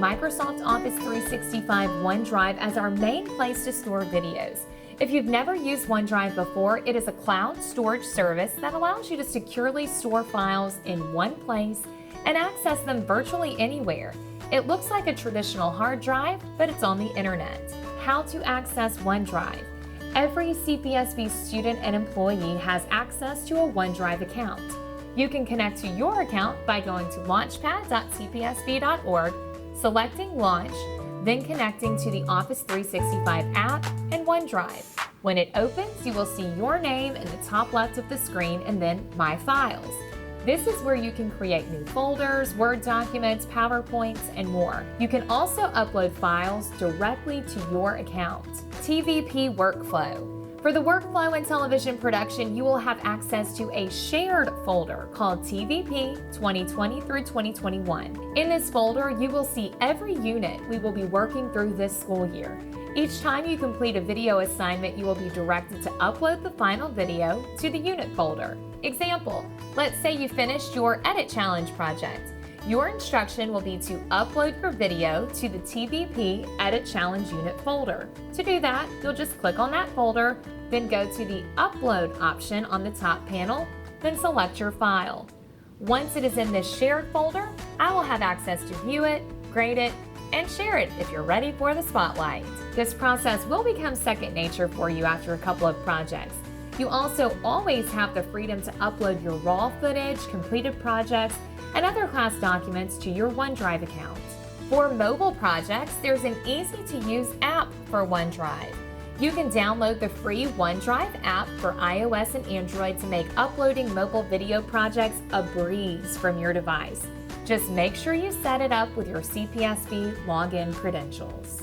Microsoft Office 365 OneDrive as our main place to store videos. If you've never used OneDrive before, it is a cloud storage service that allows you to securely store files in one place and access them virtually anywhere. It looks like a traditional hard drive, but it's on the internet. How to access OneDrive. Every CPSB student and employee has access to a OneDrive account. You can connect to your account by going to launchpad.cpsb.org, selecting Launch, then connecting to the Office 365 app and OneDrive. When it opens, you will see your name in the top left of the screen and then My Files. This is where you can create new folders, Word documents, PowerPoints, and more. You can also upload files directly to your account. TVP Workflow. For the workflow in television production, you will have access to a shared folder called TVP 2020 through 2021. In this folder, you will see every unit we will be working through this school year. Each time you complete a video assignment, you will be directed to upload the final video to the unit folder. Example, let's say you finished your Edit Challenge project. Your instruction will be to upload your video to the TVP Edit Challenge unit folder. To do that, you'll just click on that folder, then go to the Upload option on the top panel, then select your file. Once it is in this shared folder, I will have access to view it, grade it, and share it if you're ready for the spotlight. This process will become second nature for you after a couple of projects. You also always have the freedom to upload your raw footage, completed projects, and other class documents to your OneDrive account. For mobile projects, there's an easy-to-use app for OneDrive. You can download the free OneDrive app for iOS and Android to make uploading mobile video projects a breeze from your device. Just make sure you set it up with your CPSB login credentials.